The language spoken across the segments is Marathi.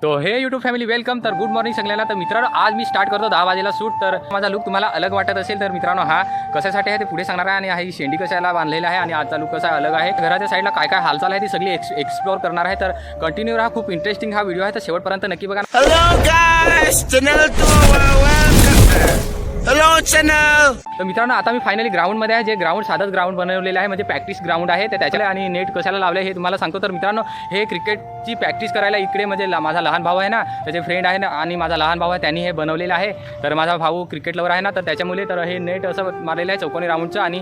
तो हे यूट्यूब फॅमिली वेलकम. तर गुड मॉर्निंग सगळ्यांना. तर मित्रांनो आज मी स्टार्ट करतो 10 वाजेला शूट. तर माझा लुक तुम्हाला अलग वाटत असेल तर मित्रांनो हा कशासाठी आहे ते पुढे सांगणार आहे. आणि ही शेंडी कशाला बांधलेला आहे आणि आजचा लुक कसा अलग आहे. घराच्या साईडला काय काय हालचाल आहे ती सगळी एक्सप्लोर करणार आहे. तर कंटिन्यू राहा. खूप इंटरेस्टिंग हा व्हिडिओ आहे. तर शेवटपर्यंत नक्की बघा. Hello channel. तर मित्रांनो आता मी फायनली ग्राउंडमध्ये आहे. जे ग्राउंड साधंच ग्राउंड बनवलेलं आहे म्हणजे प्रॅक्टिस ग्राउंड आहे. तर त्याच्याला आणि नेट कशाला लावले हे तुम्हाला सांगतो. तर मित्रांनो हे क्रिकेटची प्रॅक्टिस करायला इकडे म्हणजे माझा लहान भाऊ आहे ना, त्याचे फ्रेंड आहे ना आणि माझा लहान भाऊ आहे त्यांनी हे बनवलेलं आहे. तर माझा भाऊ क्रिकेट लवर आहे ना, तर त्याच्यामुळे तर हे नेट असं मारलेलं आहे चौकोनी राऊंडचं. आणि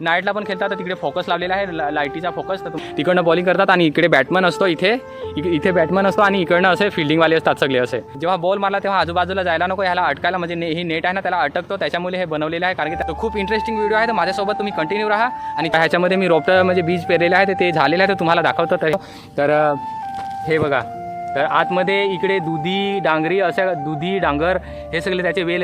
नाईटला पण खेळतात तर तिकडे फोकस लावलेला आहे लाईटीचा फोकस. तर तिकडनं बॉलिंग करतात आणि इकडे बॅटमन असतो. इथे बॅटमन असतो आणि इकडनं असे फिल्डिंगवाले असतात सगळे. असे जेव्हा बॉल मारला तेव्हा आजूबाजूला जायला नको, ह्याला अटकायला म्हणजे ही नेट आहे ना त्याला अटकतो. त्याच्यामुळे हे बनवलेलं आहे. कारण की खूप इंटरेस्टिंग व्हिडिओ आहे. तर माझ्यासोबत तुम्ही कंटिन्यू राहा. आणि ह्याच्यामध्ये मी रोपटं म्हणजे बीज पेरलेलं आहे ते झालेलं आहे. तर तुम्हाला दाखवतो. तर हे बघा. तर आतमध्ये इकडे दुधी डांगरी अशा दुधी डांगर हे सगळे त्याचे वेल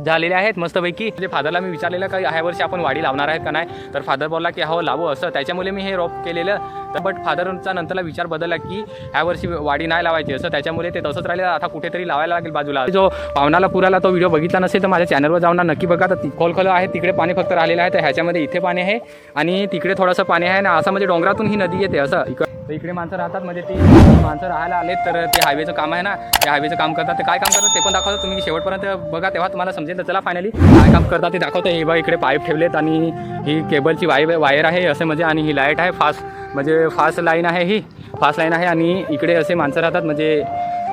झालेले आहेत मस्तपैकी. म्हणजे फादरला मी विचारलेलं का ह्या वर्षी आपण वाडी लावणार आहेत का नाही. तर फादर बोलला की हो लावू असं. त्याच्यामुळे मी हे रोप केलेलं. तर बट फादरचा नंतरला विचार बदलला की ह्या वर्षी वाडी नाही लावायची असं. त्याच्यामुळे ते तसंच राहिलं. आता कुठेतरी लावायला लागेल बाजूला. जो पावनाला पुराला तो व्हिडिओ बघितला नसेल तर माझ्या चॅनलवर जाऊन नक्की बघा. तर खोल आहे तिकडे पाणी फक्त राहिलेलं आहे. तर ह्याच्यामध्ये इथे पाणी आहे आणि तिकडे थोडंसं पाणी आहे ना. असं म्हणजे डोंगरातून ही नदी येते असं. इकडे माणसं राहतात म्हणजे ती माणसं राहायला आले. तर ते हायवेचं काम आहे ना, ते हायवेचं काम करतात. ते काय काम करतात ते पण दाखवतो. तुम्ही शेवटपर्यंत बघा तेव्हा तुम्हाला समजेल. तर चला फायनली काय काम करतात ते दाखवतो. हे बघा इकडे पाईप ठेवलेत आणि ही केबलची वायर आहे असे म्हणजे. आणि ही लाईट आहे फास्ट लाईन आहे. ही फास्ट लाईन आहे. आणि इकडे असे माणसं राहतात म्हणजे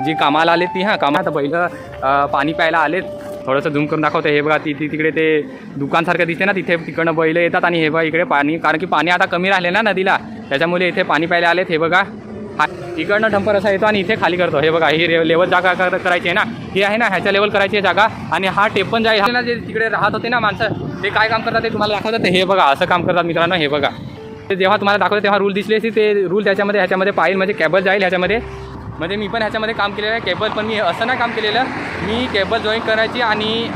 जी कामाला आलेत ती कामात पहिलं पाणी प्यायला आलेत. थोडंसं झूम करून दाखवतं. हे बघा तिकडे ते दुकानसारखं दिसते ना, तिकडनं बैल येतात. आणि हे बघा इकडे पाणी, कारण की पाणी आता कमी राहिले ना नदीला, त्याच्यामुळे इथे पाणी प्यायला आलेत. हे बघा इकडनं डंपर असा येतो आणि इथे खाली करतो. हे बघा ही लेवल जागा करायची आहे ना, ही आहे ना, ह्याच्या लेवल करायची आहे जागा. आणि हा टेप पण जाईल ना. जे तिकडे राहत होते ना माणसं ते काय काम करतात ते तुम्हाला दाखवतात. हे बघा असं काम करतात मित्रांनो. हे बघा ते जेव्हा तुम्हाला दाखवतं तेव्हा रूल दिसले असतील. ते रूल ह्याच्यामध्ये पाहिजे म्हणजे केबल जाईल ह्याच्यामध्ये. म्हणजे मी पण ह्याच्यामध्ये काम केलेलं आहे. केबल पण मी असं नाही काम केलेलं. मी केबल जॉईन करायची आणि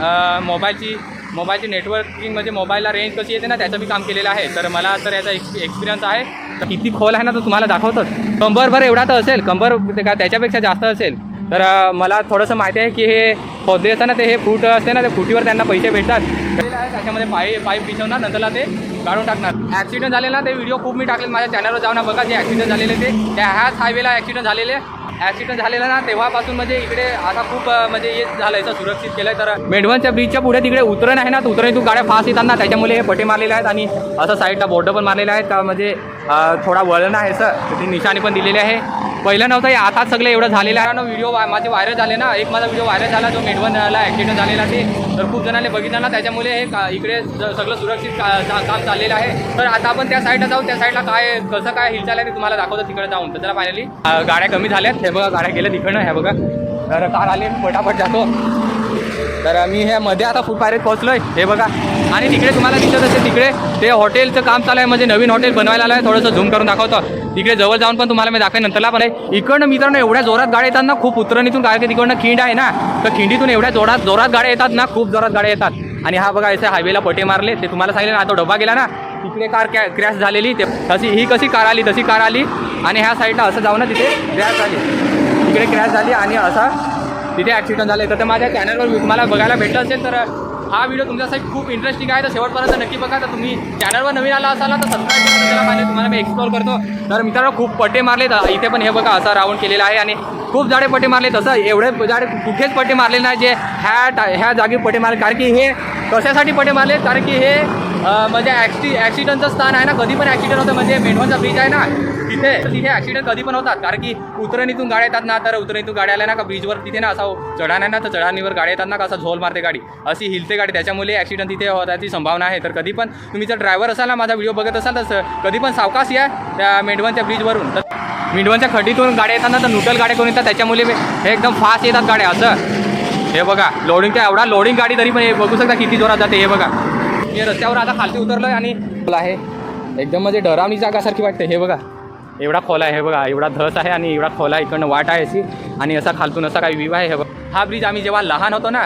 मोबाईलची नेटवर्किंग म्हणजे मोबाईलला रेंज कशी येते ना त्याचं मी काम केलेलं आहे. तर मला तर याचा एक्सपिरियन्स आहे. तर किती खोल आहे ना तो तुम्हाला दाखवतोच. कंबरभर एवढा तर असेल, कंबर का त्याच्यापेक्षा जास्त असेल. तर मला थोडंसं माहिती आहे की हे खोदले असतं ना ते हे फूट असते ना, ते फुटीवर त्यांना पैसे भेटतात. त्याच्यामध्ये पाईप बिछवणार नंतरला ते काढून टाकणार. ॲक्सिडेंट झालेला ते व्हिडिओ खूप मी टाकले माझ्या चॅनलवर जाऊन बघा. जे ॲक्सिडेंट झालेले ते ह्याच हायवेला ॲक्सिडेंट झालेला ना तेव्हापासून म्हणजे इकडे आता खूप म्हणजे हे झालं याचं सुरक्षित केलं आहे. तर मेढवणच्या ब्रिजच्या पुढे तिकडे उतरण आहे ना, तर उतरणीतून गाड्या फास्ट येतात ना, त्याच्यामुळे हे पटे मारलेले आहेत. आणि असं साईडला बोर्ड पण मारलेले आहेत का म्हणजे थोडा वळण आहे सर, ती निशाणी पण दिलेली आहे. पहिलं नव्हतं हे आता सगळं एवढं झालेलं आहे. व्हिडिओ माझे व्हायरल झाले ना. एक माझा व्हिडिओ व्हायरल झाला जो मेढवणला ॲक्सिडेंट झालेला ते. तर खूप जणांनी बघितलं ना, त्याच्यामुळे हे इकडे सगळं सुरक्षित काम चाललेलं आहे. तर आता आपण त्या साईडला जाऊ. त्या साईडला कसं काय हिलचाल आहे ते तुम्हाला दाखवतो तिकडे जाऊन. तर त्याला फायनली गाड्या कमी झाल्यात. हे बघा गाड्या गेल्या तिकडनं. हे बघा तर कार आली पटापट जातो. तर मी हे मध्ये आता फूड पायरेत पोहोचलोय. हे बघा आणि तिकडे तुम्हाला दिसत असेल तिकडे ते हॉटेलचं काम चालू आहे म्हणजे नवीन हॉटेल बनवायला आलं आहे. थोडंसं झूम करून दाखवतो. तिकडे जवळ जाऊन पण तुम्हाला मी दाखवेन नंतरला. पण इकडनं मित्रांनो एवढ्या जोरात गाड्या येतात ना, खूप उतरणीतून काय की तिकडनं खिंड आहे ना, तर खिंडीतून एवढ्या जोरात गाड्या येतात ना, खूप जोरात गाड्या येतात. आणि हा बघा असे हायवेला पटे मारले. ते तुम्हाला सांगितलं ना, तो डबा गेला ना, तिकडे कार क्रॅश झालेली. ते ही कशी कार आली तशी कार आली. आणि ह्या साईडला असं जाऊ ना तिथे क्रॅश झाली, तिकडे क्रॅश झाली आणि असा तिथे ॲक्सिडेंट झाले. तर माझ्या चॅनलवर तुम्हाला बघायला भेटलं असेल. तर हा व्हिडिओ तुमच्यासाठी खूप इंटरेस्टिंग आहे. तर शेवटपर्यंत नक्की बघा. तर तुम्ही चॅनलवर नवीन आला असाल तर सबस्क्राईब करून त्याला पाहिजे. तुम्हाला मी एक्सप्लोर करतो. तर मित्रांनो खूप पट्टे मारले. इथे पण हे बघा असा राऊंड केलेला आहे आणि खूप जाडे पट्टे मारले. तसं एवढे जाडे कुठेच पट्टे मारले नाही जे ह्या जागी पट्टे मारले. कारण की हे कशासाठी पट्टे मारले, कारण की हे म्हणजे ॲक्सिडेंटचं स्थान आहे ना. कधी पण ॲक्सिडेंट होतं. म्हणजे मेढवणचा ब्रिज आहे ना तिथे ॲक्सिडेंट कधी पण होतात. कारण की उतरणीतून गाड्या येतात ना, तर उतरणीतून गाड्या आल्या ना का ब्रिजवर तिथे ना असा चढाण आहे ना, तर चढाणीवर गाड्या येतात ना, का असा झोल मारते गाडी, अशी हिलते गाडी. त्याच्यामुळे ॲक्सिडेंट तिथे होण्याची संभावना आहे. तर कधी पण तुम्ही जर ड्रायव्हर असाल ना, माझा व्हिडिओ बघत असाल तर कधी पण सावकाश या त्या मेढवणच्या ब्रिजवरून. तर मेढवणच्या खड्डीतून गाड्या येतात ना, तर न्यूट्रल गाड्या करून येतात. त्याच्यामुळे हे एकदम फास्ट येतात गाड्या असं. हे बघा लोडिंगच्या एवढा लोडिंग गाडी तरी पण हे बघू शकता किती जोरात जाते. हे बघा मी रस्त्यावर आता खालती उतरलोय आणि आहे एकदम म्हणजे डरावणी जागासारखी वाटते. हे बघा एवढा खोला आहे. हे बघा एवढा धस आहे आणि एवढा खोला इकडनं वाट आहे अशी. आणि असा खालतून असा काही व्ह्यू आहे. हे बघा हा ब्रिज आम्ही जेव्हा लहान होतो ना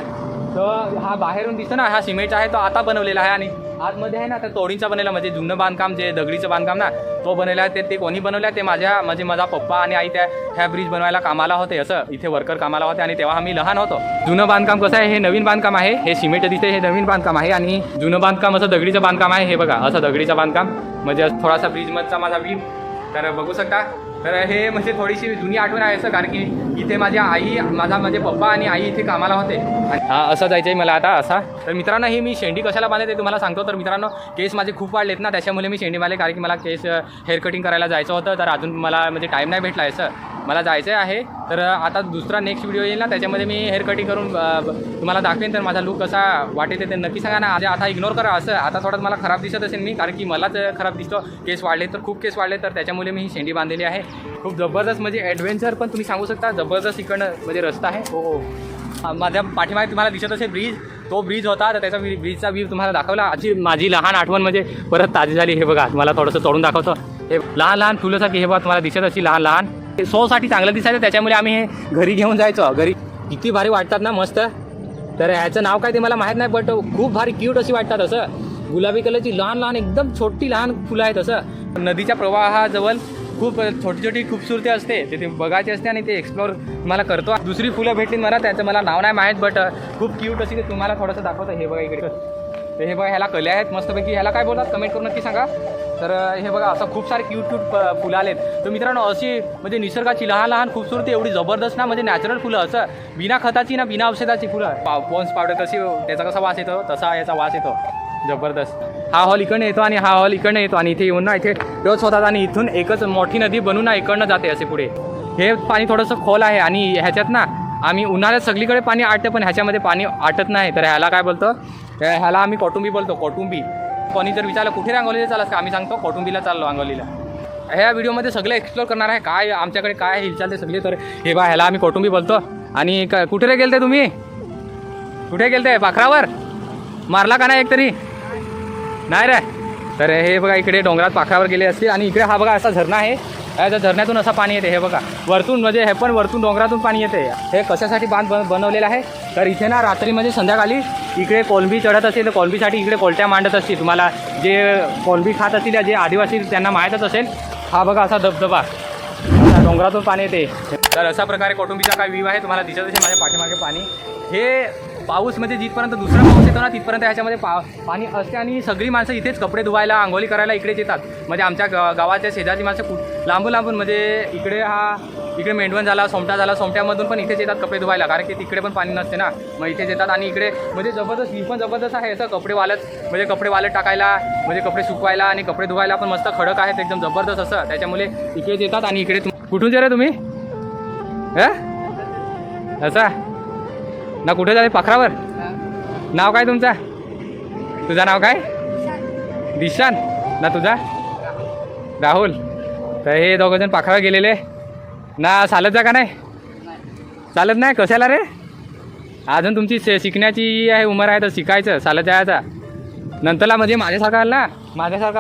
तर हा बाहेरून दिसतो ना, हा सिमेंट आहे तो आता बनवलेला आहे आणि आतमध्ये आहे ना तर तोडींचा बनवला, म्हणजे जुनं बांधकाम जे दगडीचं बांधकाम ना तो बनवला आहे. ते कोणी बनवलं आहे ते माझा पप्पा आणि आई ह्या ब्रिज बनवायला कामाला होते, असं इथे वर्कर कामाला होते आणि तेव्हा आम्ही लहान होतो. जुनं बांधकाम कसं आहे, हे नवीन बांधकाम आहे, हे सिमेंट दिसते हे नवीन बांधकाम आहे आणि जुनं बांधकाम असं दगडीचं बांधकाम आहे. हे बघा असं दगडीचं बांधकाम म्हणजे थोडासा ब्रिजमधचा माझा व्ह्यू तर बघू शकता. तर हे म्हणजे थोडीशी जुनी आठवण आहे असं, कारण की इथे माझी आई माझे पप्पा आणि आई इथे कामाला होते. आणि हा असं जायचं आहे मला आता असा. तर मित्रांनो हे मी शेंडी कशाला बांधले ते तुम्हाला सांगतो. तर मित्रांनो केस माझे खूप वाढलेत ना, त्याच्यामुळे मी शेंडी बांधले, कारण की मला केस हेअर कटिंग करायला जायचं होतं. तर अजून मला म्हणजे टाईम नाही भेटला आहे, मला जायचं आहे. तर आता दुसरा नेक्स्ट व्हिडिओ येईल ना त्याच्यामध्ये मी हेअर कटिंग करून तुम्हाला दाखवेन. तर माझा लुक कसा वाटेल ते नक्की सांगा ना. आता इग्नोर करा असं. आता थोडं मला खराब दिसत असेल मी, कारण की मलाच खराब दिसतो. केस वाढले तर खूप केस वाढले, तर त्याच्यामुळे मी ही शेंडी बांधलेली आहे. खूप जबरदस्त म्हणजे ॲडव्हेंचर पण तुम्ही सांगू शकता. जबरदस्त इकडनं म्हणजे रस्ता आहे. हो माझ्या पाठीमागे तुम्हाला दिसत असेल ब्रिज, तो ब्रिज होता. तर त्याचा ब्रिजचा व्ह्यू तुम्हाला दाखवला. अशी माझी लहान आठवण म्हणजे परत ताजी झाली. हे बघा तुम्हाला थोडंसं तोडून दाखवतो. हे लहान लहान फुलासाठी हे बघा तुम्हाला दिसत असेल लहान लहान. हे शोसाठी चांगलं दिसायचं, त्याच्यामुळे आम्ही हे घरी घेऊन जायचो. घरी किती भारी वाटतात ना, मस्त. तर ह्याचं नाव काय ते मला माहीत नाही, बट खूप भारी क्यूट अशी वाटतात. असं गुलाबी कलरची लहान लहान एकदम छोटी लहान फुलं आहेत. असं नदीच्या प्रवाहाजवळ खूप छोटी छोटी खूपसूरती असते, ते बघायची असते आणि ते एक्सप्लोअर मला करतो. दुसरी फुलं भेटली मला, त्याचं मला नाव नाही माहीत, बट खूप क्यूट अशी ते तुम्हाला थोडंसं दाखवतं. हे बघा इकडे, तर हे बघा ह्याला कल्या आहेत मस्तपैकी. ह्याला काय बोलतात कमेंट करून नक्की सांगा. तर हे बघा असं खूप सारे क्यूट फुलं आलेत. तर मित्रांनो अशी म्हणजे निसर्गाची लहान लहान खूपसूरती एवढी जबरदस्त ना, म्हणजे नॅचरल फुलं, असं बिना खताची ना बिना औषधाची फुलं. पॉन्स पावडर कशी त्याचा कसा वास येतो तसा याचा वास येतो जबरदस्त. हा हॉल इकडनं येतो आणि हा हॉल इकडनं येतो आणि इथे येऊन ना इथे रोज होतात आणि इथून एकच मोठी नदी बनून ना इकडनं जाते असे पुढे. हे पाणी थोडंसं खोल आहे आणि ह्याच्यात ना आम्ही उन्हाळ्यात सगळीकडे पाणी आटतं, पण ह्याच्यामध्ये पाणी आटत नाही. तर ह्याला काय बोलतो, ह्याला आम्ही कोटुंबी बोलतो. कोटुंबी. कोणी जर विचारलं कुठे अंगोलीला चालस का, आम्ही सांगतो कोटुंबीला चाललो अंगोलीला. ह्या व्हिडिओमध्ये सगळं एक्सप्लोर करणार आहे काय आमच्याकडे काय हिलचाल ते सगळे. तर हे बा ह्याला आम्ही कोटुंबी बोलतो. आणि कुठे रे गेलते तुम्ही, कुठे गेलते पाखरावर मारला का नाही एक तरी नाही रे. तर हे बघा इकडे डोंगरात पाखरावर गेले असतील आणि इकडे हा बघा असा झरणा आहे. त्या झरण्यातून असं पाणी येते. हे बघा वरतून म्हणजे हे पण वरतून डोंगरातून पाणी येते. हे कशासाठी बांध बनवलेलं आहे, तर इथे ना रात्री म्हणजे संध्याकाळी इकडे कोलंबी चढत असेल तर कोलंबीसाठी इकडे कोलट्या मांडत असतील. तुम्हाला जे कोलंबी खात असतील जे आदिवासी त्यांना माहीतच असेल. हा बघा असा धबधबा डोंगरातून पाणी येते. तर अशा प्रकारे कोटुंबीचा काय व्ह्यू आहे तुम्हाला दिसत असेल माझ्या पाठीमागे पाणी. हे पाऊस म्हणजे जिथपर्यंत दुसरा पाऊस येतो ना तिथपर्यंत ह्याच्यामध्ये पाणी असते आणि सगळी माणसं इथेच कपडे धुवायला आंघोळी करायला इकडेच येतात. म्हणजे आमच्या गावाच्या शेजारची माणसं लांबून लांबून म्हणजे इकडे मेंढवण झाला, सोमटा झाला, सोमट्यामधून पण इथेच येतात कपडे धुवायला, कारण की तिकडे पण पाणी नसते ना. मग इथेच येतात आणि इकडे म्हणजे जबरदस्त ही पण जबरदस्त आहे असं कपडे वालत टाकायला म्हणजे कपडे सुकवायला आणि कपडे धुवायला पण मस्त खडक आहेत एकदम जबरदस्त असं. त्याच्यामुळे इकडेच येतात. आणि इकडे कुठून जे रे तुम्ही असा ना कुठे झाले पाखरावर. नाव काय तुमचा, तुझं नाव काय दिशान ना, तुझा राहुल. तर हे दोघंजण पाखरावर गेलेले ना. चालत जा का नाही, चालत नाही कशाला रे, अजून तुमची शिकण्याची आहे उमर आहे तर शिकायचं चालत जायचा. नंतरला म्हणजे माझ्यासारखा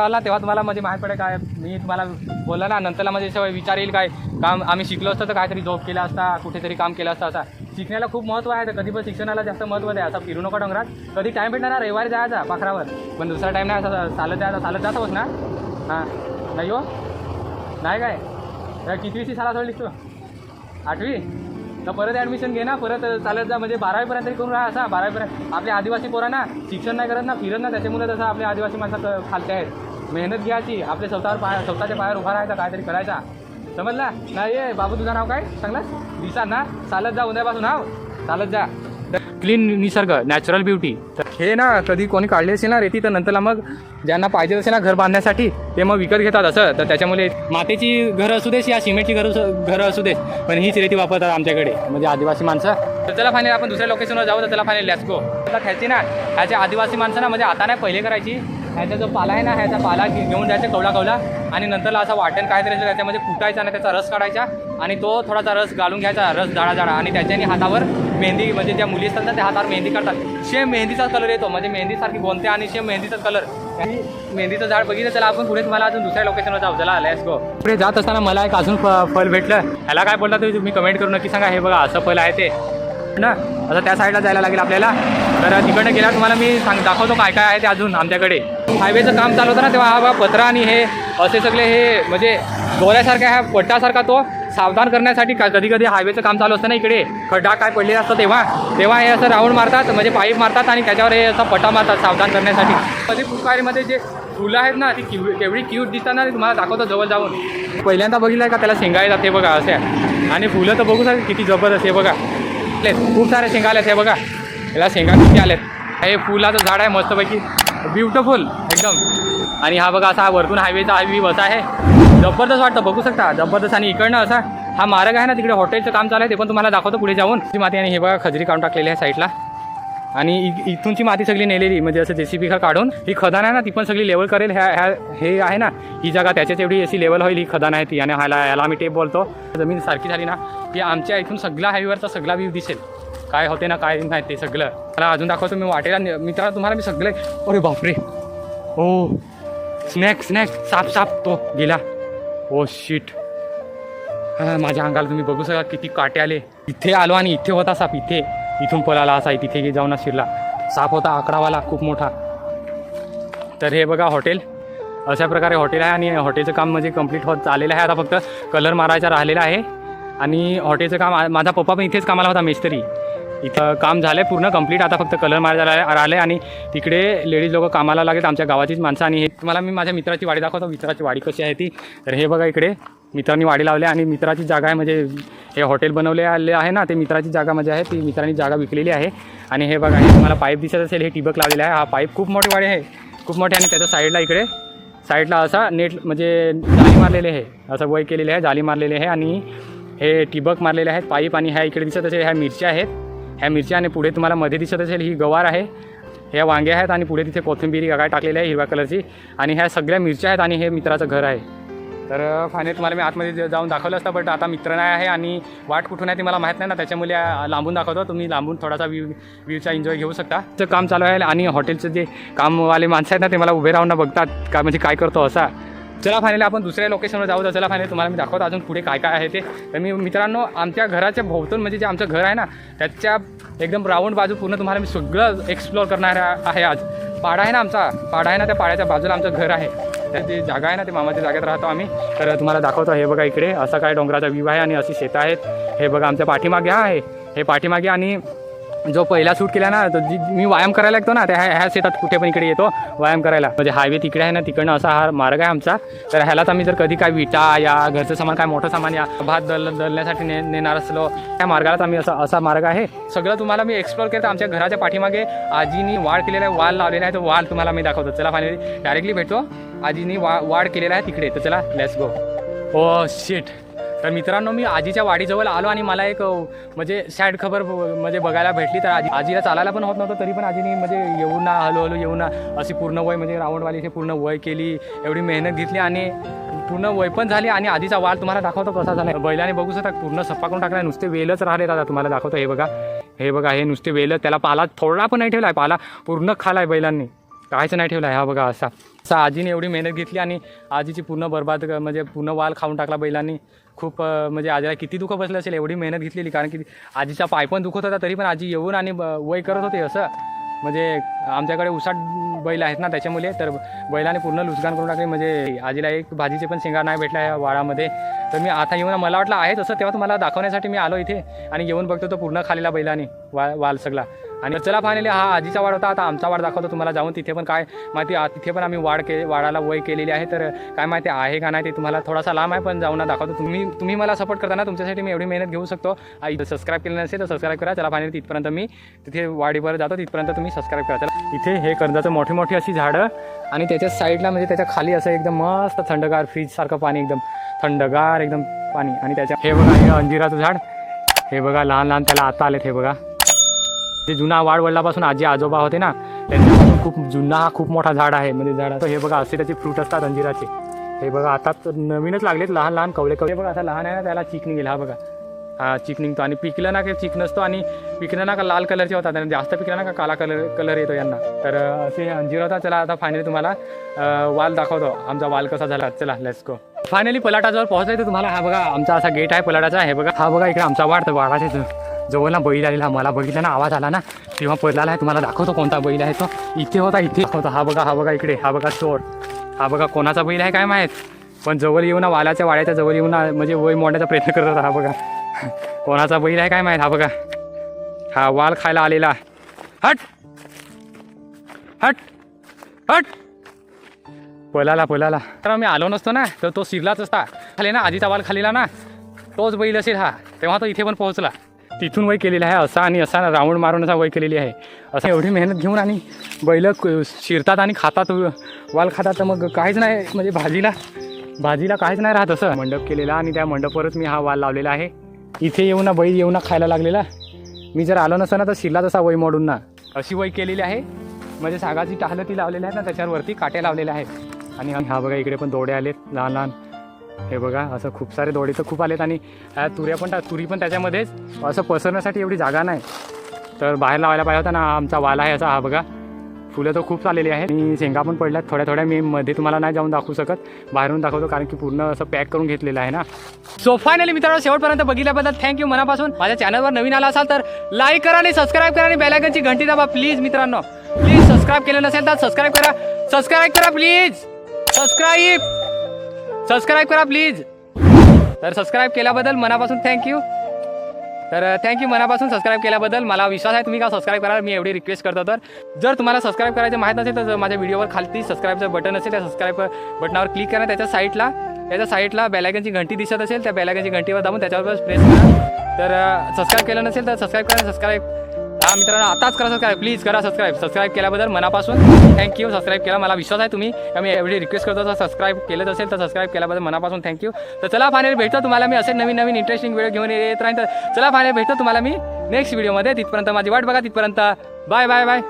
आला तेव्हा तुम्हाला म्हणजे माहीत पडेल काय मी तुम्हाला बोलला ना. नंतरला म्हणजे सवय विचार येईल काय काम आम्ही शिकलो असतं तर काहीतरी जॉब केला असता, कुठेतरी काम केलं असतं. असा शिकण्याला खूप महत्त्व आहे. तर कधी पण शिक्षणाला जास्त महत्त्व आहे. असं फिरू नका डोंगरात. कधी टाईम भेटणार ना रविवारी जायचा पाखरावर, पण दुसरा टाईम नाही. असं चालत जात होस ना. हां नाही हो नाही काय कितवीची शाळा सोडलीस तू, 8वी. तर परत ॲडमिशन घे ना, परत चालत जा म्हणजे 12वीपर्यंत तरी करून राहा. असा 12वीपर्यंत आपले आदिवासी पोरांना शिक्षण नाही करत ना, फिरत ना, त्याच्यामुळे तसं आपले आदिवासी माणसं खालते आहेत. मेहनत घ्यायची, आपले स्वतःच्या पायावर उभा राहायचा, काहीतरी करायचा. समजला नाही. ये बाबू तुझं नाव काय सांगलास, दिसा ना. चालत जा उद्यापासून, हा चालत जा. क्लीन निसर्ग, नॅचरल ब्युटी. तर हे ना कधी कोणी काढले असेल ना रेती, तर नंतरला मग ज्यांना पाहिजे असेल ना घर बांधण्यासाठी ते मग विकत घेतात असं. तर त्याच्यामुळे मातीची घरं असू देस या सिमेंटची घरं असू देस, पण हीच रेती वापरतात आमच्याकडे म्हणजे आदिवासी माणसं. तर त्याला फायनल आपण दुसऱ्या लोकेशनवर जाऊ. तर त्याला फायनल लेट्स गो. आता ख्याची ना ह्याच्या आदिवासी माणसं ना म्हणजे आता नाही पहिले करायची. ह्याचा जो पाला आहे ना ह्याचा पाला घेऊन जायचा कवला आणि नंतरला असा वाटण काहीतरी त्याच्यामध्ये कुटायचा आणि त्याचा रस काढायचा आणि तो थोडासा रस घालून घ्यायचा, रस जाडा आणि त्याच्याने हातावर मेहंदी म्हणजे ज्या मुली असतात ना त्या हातावर मेहंदी काढतात. सेम मेहंदीचा कलर येतो म्हणजे मेहंदीसारखी गोंते आणि सेम मेहंदीचा कलर. आणि मेहंदीचं झाड बघितलं. त्याला आपण पुढे तुम्हाला अजून दुसऱ्या लोकेशनवर जाऊ. चला लेट्स गो. पुढे जात असताना मला एक अजून फळ भेटलं. ह्याला काय बोलतात तुम्ही कमेंट करून नक्की सांगा. हे बघा असं फळ आहे ते ना असं त्या साईडला जायला लागेल आपल्याला. तर तिकडनं गेला तुम्हाला मी दाखवतो काय काय आहे ते अजून आमच्याकडे. हायवेचं काम चालू होतं ना तेव्हा हा पत्रा आणि हे असे सगळे हे म्हणजे दोऱ्यासारखा ह्या पट्टासारखा तो सावधान करण्यासाठी कधी कधी हायवेचं काम चालू असतं ना इकडे खड्डा काय पडलेला असतं तेव्हा हे असं राऊंड मारतात म्हणजे पाईप मारतात आणि त्याच्यावर हे असं पट्टा मारतात सावधान करण्यासाठी. कधी फुलकारीमध्ये जे फुलं आहेत ना ती केवढी क्यूट दिसतात ना ते तुम्हाला दाखवतो जवळ जाऊन. पहिल्यांदा बघितलं आहे का त्याला शेंगा येतात हे बघा असे आणि फुलं तर बघू शकता किती जबरदस्त हे बघा खूप सारे शेंगा आलेत हे बघा याला शेंगा किती आलेत. हे फुलाचं झाड आहे मस्तपैकी ब्युटिफुल एकदम. आणि हा बघा असा वरतून हायवेचा हायवे बसा आहे जबरदस्त वाटतं बघू शकता जबरदस्त. आणि इकडनं असा हा मार्ग आहे ना तिकडे हॉटेलचं काम चालू आहे ते पण तुम्हाला दाखवतो पुढे जाऊन. ती माती आणि हे बघा खजरी काढून टाकलेली आहे साईडला आणि इथूनची माती सगळी नेलेली म्हणजे असं JCB काढून ही खदान आहे ना ती पण सगळी लेवल करेल. हे आहे ना ही जागा त्याच्याच एवढी अशी लेवल होईल ही खदान आहे ती. आणि याला आम्ही टेप बोलतो. जमीन सारखी झाली ना की आमच्या इथून सगळा हायवेवरचा सगळा व्ह्यू दिसेल काय होते ना काय नाही ते सगळं. मला अजून दाखवतो मी वाटेला मित्रांनो तुम्हाला मी सगळे. अरे बापरे ओ स्नॅक साप तो गेला. ओ शिट माझ्या अंगाला तुम्ही बघू शकता किती काटे आले. इथे आलो आणि इथे होता साप इथून पळाला असा तिथे जाऊन शिरला. साप होता आकडावाला खूप मोठा. तर हे बघा हॉटेल अशा प्रकारे हॉटेल आहे आणि हॉटेलचं काम म्हणजे कंप्लीट होत आलेलं आहे. आता फक्त कलर मारायचा राहिलेला आहे आणि हॉटेलचं काम माझा पप्पा पण इथेच कामाला होता मेस्त्री. इथं काम झालं आहे पूर्ण कंप्लीट. आता फक्त कलर मारायला राहिले आणि तिकडे लेडीज लोक कामाला लागेल आमच्या गावाचीच माणसं. आणि हे तुम्हाला मी माझ्या मित्राची वाडी दाखवतो. मित्राची वाडी कशी आहे ती. तर हे बघा इकडे मित्रांनी वाडी लावली आणि मित्राची जागा आहे म्हणजे हे हॉटेल बनवले आले आहे ना ते मित्राची जागा म्हणजे आहे ती मित्रांनी जागा विकलेली आहे. आणि हे बघा हे तुम्हाला पाईप दिसत असेल हे ठिबक लावलेलं आहे. हा पाईप खूप मोठी वाडी आहे खूप मोठी. आणि त्याच्या साईडला असा नेट म्हणजे जाली मारलेले आहे असं वय केलेले आहे जाली मारलेले आहे. आणि हे ठिबक मारलेले आहेत पाईप. आणि ह्या इकडे दिसत असेल ह्या मिरच्या आहेत ह्या मिरच्या. आणि पुढे तुम्हाला मध्ये दिसत असेल ही गवार आहे ह्या वांगे आहेत. आणि पुढे तिथे कोथिंबिरी काय टाकलेली आहे हिरव्या कलरची. आणि ह्या सगळ्या मिरच्या आहेत आणि हे मित्राचं घर आहे. तर फायनली तुम्हाला मी आतमध्ये जाऊन दाखवलं असतं बट आता मित्र नाही आहे आणि वाट कुठून आहे ती मला माहीत नाही ना त्याच्यामुळे लांबून दाखवतो. तुम्ही लांबून थोडासा व्ह्यूचा एन्जॉय घेऊ शकता. ते काम चालू आहे आणि हॉटेलचं जे कामवाले माणसं आहेत ना ते मला उभे राहून बघतात का म्हणजे काय करतो असा. चला फायनली आपण दुसऱ्या लोकेशनवर जाऊ. तर चला फायनली तुम्हाला मी दाखवतो अजून पुढे काय काय आहे ते. तर मी मित्रांनो आमच्या घराच्या भोवतून म्हणजे जे आमचं घर आहे ना त्याच्या एकदम राऊंड बाजू पूर्ण तुम्हाला मी सगळं एक्सप्लोअर करणार आहे आज. पाडा आहे ना आमचा पाडा आहे ना त्या पाड्याच्या बाजूला आमचं घर आहे. त्या जी जागा आहे ना ते मामाच्या जागेत राहतो आम्ही. तर तुम्हाला दाखवतो हे बघा इकडे असा काय डोंगराचा व्ह्यू आहे आणि अशी शेतं आहेत. हे बघा आमच्या पाठीमागे आहे हे पाठीमागे. आणि जो पहिला शूट केला ना तो मी व्यायाम करायला लागतो ना त्या ह्या शेतात कुठे पण इकडे येतो व्यायाम करायला म्हणजे हायवे तिकडे आहे ना तिकडनं असा हा मार्ग आहे आमचा. तर ह्यालाच आम्ही जर कधी काय विटा या घरचं सामान काय मोठं सामान या भात दळण्यासाठी नेणार असलो त्या मार्गालाच आम्ही असा मार्ग आहे. सगळं तुम्हाला मी एक्सप्लोर केलं. आमच्या घराच्या पाठीमागे आजीनी वाढ केलेला आहे वाल लावलेला आहे तो वाल तुम्हाला मी दाखवतो. चला फायनली डायरेक्टली भेटतो. आजीनी वाढ केलेला आहे तिकडे. तर चला लेट्स गो. Oh shit. तर मित्रांनो मी आजीच्या वाडीजवळ आलो आणि मला एक म्हणजे सॅड खबर म्हणजे बघायला भेटली. तर आजीला चालायला पण होत नव्हतं तरी पण आजीने म्हणजे येऊ ना हळूहळू येऊ ना अशी पूर्ण वय म्हणजे राऊंडवाली पूर्ण वय केली एवढी मेहनत घेतली आणि पूर्ण वय पण झाली. आणि आधीचा वाल तुम्हाला दाखवतो कसा झाला. बैलाने बघू शकता पूर्ण सफा करून टाकला नुसते वेलच राहिले. दादा तुम्हाला दाखवतो हे बघा हे नुसते वेल. त्याला पाला थोडा पण नाही ठेवला आहे पाला पूर्ण खाला आहे बैलांनी काहीच नाही ठेवला आहे. हा बघा असा आजीने एवढी मेहनत घेतली आणि आजीची पूर्ण बरबाद म्हणजे पूर्ण वाल खाऊन टाकला बैलांनी. खूप म्हणजे आजीला किती दुःख बसलं असेल एवढी मेहनत घेतलेली. कारण की आजीचा पाय पण दुखत होता तरी पण आजी येऊन आणि वय करत होते असं. म्हणजे आमच्याकडे उसाट बैल आहेत ना त्याच्यामुळे तर बैलाने पूर्ण लुसगान करून टाकले. म्हणजे आजीला एक भाजीचे पण शेंगा नाही भेटला या वाडामध्ये. तर मी आता येऊन मला वाटलं आहेच असं तेव्हा तुम्हाला दाखवण्यासाठी मी आलो इथे आणि येऊन बघतो तो पूर्ण खालेला बैलाने वाल सगळा. आणि चला फायनली हा आजीचा वाड होता. आता आमचा वाड दाखवतो तुम्हाला जाऊन. तिथे पण काय माहिती तिथे पण आम्ही वाडाला वय केलेली आहे. तर काय माहिती आहे का नाही ते तुम्हाला थोडासा लांब आहे पण जाऊन ना दाखवतो. तुम्ही मला सपोर्ट करताना तुमच्यासाठी मी एवढी मेहनत घेऊ शकतो. सबस्क्राईब केलं नसेल तर सबस्क्राईब करा. चला फायनली तिथपर्यंत मी तिथे वाडीवर जातो तिथपर्यंत तुम्ही सबस्क्राईब करा. चला इथे हे कर्जाचं मोठी मोठी अशी झाडं आणि त्याच्या साईडला म्हणजे त्याच्या खाली असं एकदम मस्त थंडगार फ्रीजसारखं पाणी एकदम थंडगार एकदम पाणी. आणि त्याच्या हे बघा हे अंजिराचं झाड हे बघा लहान लहान त्याला आता आलेत. हे बघा जे जुना वाड वडिलापासून आजी आजोबा होते ना त्यांच्यापासून खूप जुना खूप मोठा झाड आहे म्हणजे झाड. हे बघा असे त्याचे फ्रूट असतात अंजिराचे. हे बघा आता नवीनच लागलेत लहान लहान कवळे बघा. आता लहान आहे ना त्याला चीक निघेल. हा बघा हा चीक निघतो आणि पिकलं ना की चीक नसतो आणि पिकलं ना का लाल कलरचे होतात आणि जास्त पिकलं ना का काला कलर येतो यांना. तर असे अंजीर होता. चला आता फायनली तुम्हाला वाल दाखवतो आमचा वाल कसा झाला. चला लेट्स गो. फायनली पलाटाजवळ पोहोचलाय तर तुम्हाला हा बघा आमचा असा गेट आहे पलाटाचा. हे बघा हा बघा इकडे आमचा वाड. तर वाडाचे जवळ ना बैल आलेला, मला बघितला ना, आवाज आला ना तेव्हा पडलेला आहे. तुम्हाला दाखवतो कोणता बैल आहे तो. इथे होता, इथे होता. हा बघा इकडे, हा बघा चोर. हा बघा कोणाचा बैल आहे काय माहीत, पण जवळ येऊन ना वालाच्या वाड्याच्या जवळ येऊन ना म्हणजे वय मोडण्याचा प्रयत्न करत होता. हा बघा कोणाचा बैल आहे काय माहीत. हा बघा हा वाल खायला आलेला. हट हट हट पळाला. तर मी आलो नसतो ना तर तो शिरलाच असता. खाली ना आजीचा वाल खालीला ना, तोच बैल असेल हा. तेव्हा तो इथे पण पोहोचला. तिथून वय केलेला आहे असा आणि असा राऊंड मारून असा वय केलेली आहे. असं एवढी मेहनत घेऊन आणि बैल शिरतात आणि खातात, वाल खातात, तर मग काहीच नाही म्हणजे भाजीला काहीच नाही राहत. असं मंडप केलेला आणि त्या मंडपावरच मी हा वाल लावलेला आहे. इथे येऊन ना बैल येऊन ना खायला लागलेला. मी जर आलो नसतो ना तर शिरला तसा वय मोडून ना. अशी वय केलेली आहे म्हणजे सागाची टाहलं ती लावलेली आहेत ना, त्याच्यावरती काटे लावलेले आहेत. आणि हा बघा इकडे पण दोडे आलेत लहान लहान. हे बघा असं खूप सारे दोडे तर खूप आलेत. आणि तुरी पण त्याच्यामध्येच. असं पसरण्यासाठी एवढी जागा नाही, तर बाहेर लावायला पाहिजे होता ना. आमचा वाल आहे असा. हा बघा फुलं तर खूप चाललेली आहेत आणि शेंगा पण पडल्यात थोड्या. मी मध्ये तुम्हाला नाही जाऊन दाखवू शकत, बाहेरून दाखवतो कारण की पूर्ण असं पॅक करून घेतलेलं आहे ना. सो फायनली मित्रांनो, शेवटपर्यंत बघितल्याबद्दल थँक्यू मनापासून. माझ्या चॅनलवर नवीन आला असाल तर लाईक करा आणि सबस्क्राईब करा आणि बेल आयकॉनची घंटी दाबा प्लीज. मित्रांनो प्लीज सबस्क्राईब केलं नसेल तर सबस्क्राईब करा प्लीज. सबस्क्राईब करा प्लीज. तर सबस्क्राईब केल्याबद्दल मनापासून थँक्यू. तर थँक्यू मनापासून सबस्क्राईब केल्याबद्दल. मला विश्वास आहे तुम्ही का सबस्क्राईब करा, मी एवढी रिक्वेस्ट करतो. तर जर तुम्हाला सबस्क्राईब करायचं माहीत नसेल तर माझ्या व्हिडिओवर खालती सबस्क्राईबचं बटन असेल, त्या सबस्क्राईब बटनावर क्लिक करा. त्याच्या साईडला बेल आयकॉनची घंटी दिसत असेल, त्या बेल आयकॉनची घंटीवर दाबून त्याच्यावर प्रेस करा. तर सबस्क्राईब केलं नसेल तर सबस्क्राईब करा. हा मित्रांनो आताच करा सबस्क्राईब, प्लीज करा सबस्क्राईब केल्याबद्दल मनापासून थँक्यू. सबस्क्राईब केला, मला विश्वास आहे तुम्ही मी एवढी रिक्वेस्ट करतो. तर सबस्क्राईब केलंच असेल तर सबस्क्राईब केल्याबद्दल मनापासून थँक्यू. तर चला फायनली भेटतो तुम्हाला मी असे नवीन इंटरेस्टिंग व्हिडिओ घेऊन येत राहीन. तर चला फायनली भेटतो तुम्हाला मी नेक्स्ट व्हिडिओमध्ये. तिथपर्यंत माझी वाट बघा. तिथपर्यंत बाय.